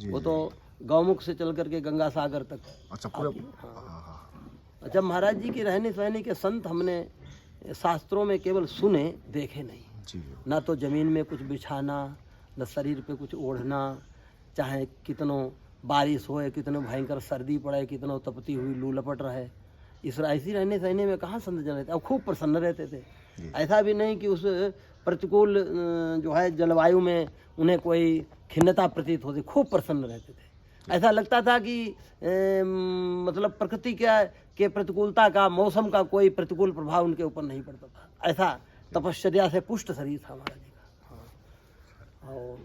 वो तो गौमुख से चल करके गंगा सागर तक। अच्छा पूरा। हाँ। जब महाराज जी की रहनी सहनी के संत हमने शास्त्रों में केवल सुने, देखे नहीं जी। ना तो ज़मीन में कुछ बिछाना, न शरीर पे कुछ ओढ़ना, चाहे कितनों बारिश होए, कितनों भयंकर सर्दी पड़े, कितनों तपती हुई लू लपट रहे, इस ऐसी रहने सहने में कहाँ संत जन रहते। अब खूब प्रसन्न रहते थे। ऐसा भी नहीं कि उस प्रतिकूल जो है जलवायु में उन्हें कोई खिन्नता प्रतीत होती, खूब प्रसन्न रहते थे। ऐसा लगता था कि मतलब प्रकृति के प्रतिकूलता का, मौसम का कोई प्रतिकूल प्रभाव उनके ऊपर नहीं पड़ता था। ऐसा तपश्चर्या से पुष्ट शरीर था महाराज जी का। हाँ। और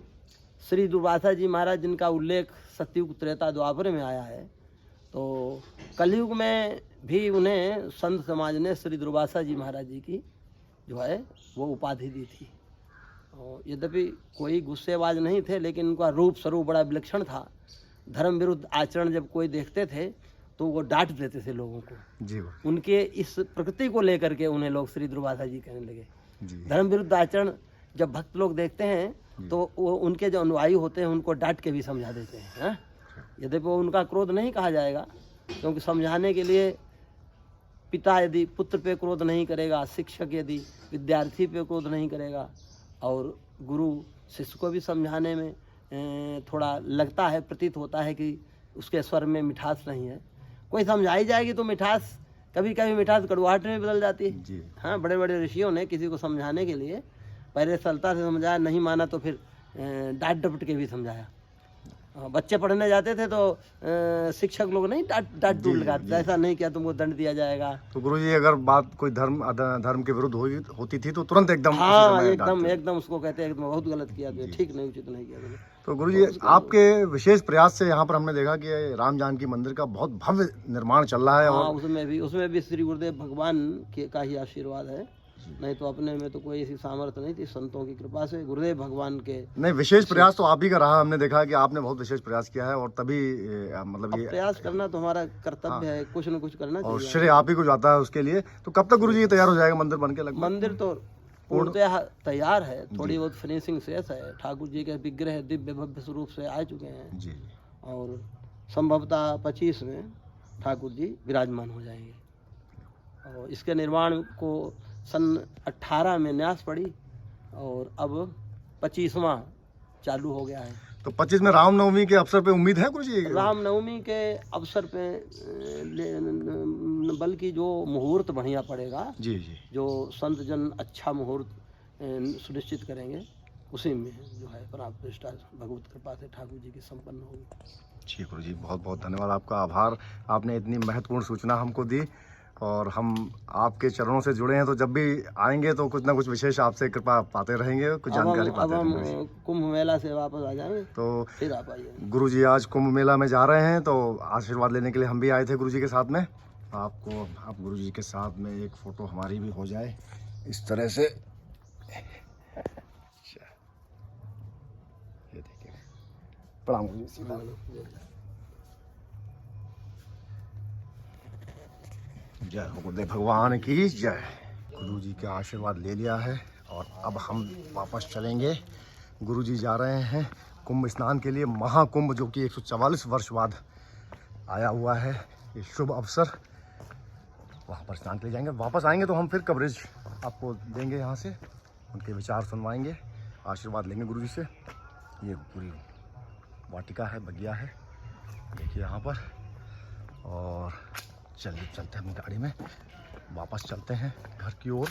श्री दुर्वासा जी महाराज जिनका उल्लेख सतयुग त्रेता द्वापर में आया है, तो कलयुग में भी उन्हें संत समाज ने श्री दुर्वासा जी महाराज जी की जो है वो उपाधि दी थी। और यद्यपि कोई गुस्सेबाज नहीं थे, लेकिन उनका रूप स्वरूप बड़ा विलक्षण था। धर्म विरुद्ध आचरण जब कोई देखते थे तो वो डांट देते थे लोगों को जी। उनके इस प्रकृति को लेकर के उन्हें लोग श्री दुर्वासा जी कहने लगे। जी। धर्म विरुद्ध आचरण जब भक्त लोग देखते हैं तो वो उनके जो अनुयायी होते हैं उनको डांट के भी समझा देते हैं। यद्यपि वो उनका क्रोध नहीं कहा जाएगा, क्योंकि समझाने के लिए पिता यदि पुत्र पे क्रोध नहीं करेगा, शिक्षक यदि विद्यार्थी पे क्रोध नहीं करेगा, और गुरु शिष्य को भी समझाने में थोड़ा लगता है, प्रतीत होता है कि उसके स्वर में मिठास नहीं है। कोई समझाई जाएगी तो मिठास, कभी कभी मिठास कड़वाहट में बदल जाती है जी। हाँ, बड़े बड़े ऋषियों ने किसी को समझाने के लिए पहले सरलता से समझाया, नहीं माना तो फिर डांट डपट के भी समझाया। बच्चे पढ़ने जाते थे तो शिक्षक लोग नहीं डांट डूट लगाते, ऐसा नहीं किया तुमको दंड दिया जाएगा। तो गुरुजी अगर बात कोई धर्म के विरुद्ध होती थी तो तुरंत एकदम, हाँ, एकदम उसको कहते हैं बहुत गलत किया, ठीक नहीं, उचित नहीं किया। तो गुरुजी आपके विशेष प्रयास से यहाँ पर हमने देखा कि राम जानकी मंदिर का बहुत भव्य निर्माण चल रहा है। हाँ, और उसमें भी श्री गुरुदेव भगवान का ही आशीर्वाद है, नहीं तो अपने में तो कोई ऐसी सामर्थ्य नहीं थी। संतों की कृपा से, गुरुदेव भगवान के नहीं, विशेष प्रयास तो आप ही का रहा। हमने देखा कि आपने बहुत विशेष प्रयास किया है, और तभी मतलब ये प्रयास करना तो हमारा कर्तव्य है, कुछ न कुछ करना चाहिए, और श्रेय आप ही को जाता है उसके लिए। तो कब तक गुरुजी ये तैयार हो जाएगा मंदिर बनके? लगभग मंदिर तो पूर्णतः तैयार है, थोड़ी बहुत फिनिशिंग शेष है। ठाकुर जी के विग्रह दिव्य भव्य स्वरूप से आ चुके हैं जी, और संभवतः 25 में ठाकुर जी विराजमान हो जाएंगे। और इसके निर्माण को सन 18 में न्यास पड़ी, और अब 25वां चालू हो गया है। तो 25 में रामनवमी के अवसर पे उम्मीद है गुरुजी? रामनवमी के अवसर पे बल्कि जो मुहूर्त बढ़िया पड़ेगा जी, जो संत जन अच्छा मुहूर्त सुनिश्चित करेंगे, उसी में जो है प्राण प्रतिष्ठा भगवत कृपा से ठाकुर जी की संपन्न होगी। जी गुरुजी, बहुत बहुत धन्यवाद, आपका आभार। आपने इतनी महत्वपूर्ण सूचना हमको दी, और हम आपके चरणों से जुड़े हैं, तो जब भी आएंगे तो कुछ ना कुछ विशेष आपसे कृपा पाते रहेंगे, कुछ जानकारी पाते रहेंगे। अब कुंभ मेला से वापस आ जाएंगे तो फिर आप आइए। गुरुजी आज कुंभ मेला में जा रहे हैं, तो आशीर्वाद लेने के लिए हम भी आए थे गुरुजी के साथ में। आप गुरुजी के साथ में एक फोटो हमारी भी हो जाए इस तरह से। ये देखिए, प्रणाम गुरुजी। जय हो गुरुदेव भगवान की जय। गुरुजी का आशीर्वाद ले लिया है, और अब हम वापस चलेंगे। गुरुजी जा रहे हैं कुंभ स्नान के लिए, महाकुंभ जो कि 144 वर्ष बाद आया हुआ है, ये शुभ अवसर। वहाँ पर स्नान के लिए जाएंगे, वापस आएंगे तो हम फिर कवरेज आपको देंगे, यहाँ से उनके विचार सुनवाएंगे, आशीर्वाद लेंगे गुरुजी से। ये पूरी वाटिका है, बगिया है, देखिए यहाँ पर। और चलते हैं अपनी गाड़ी में, वापस चलते हैं घर की ओर।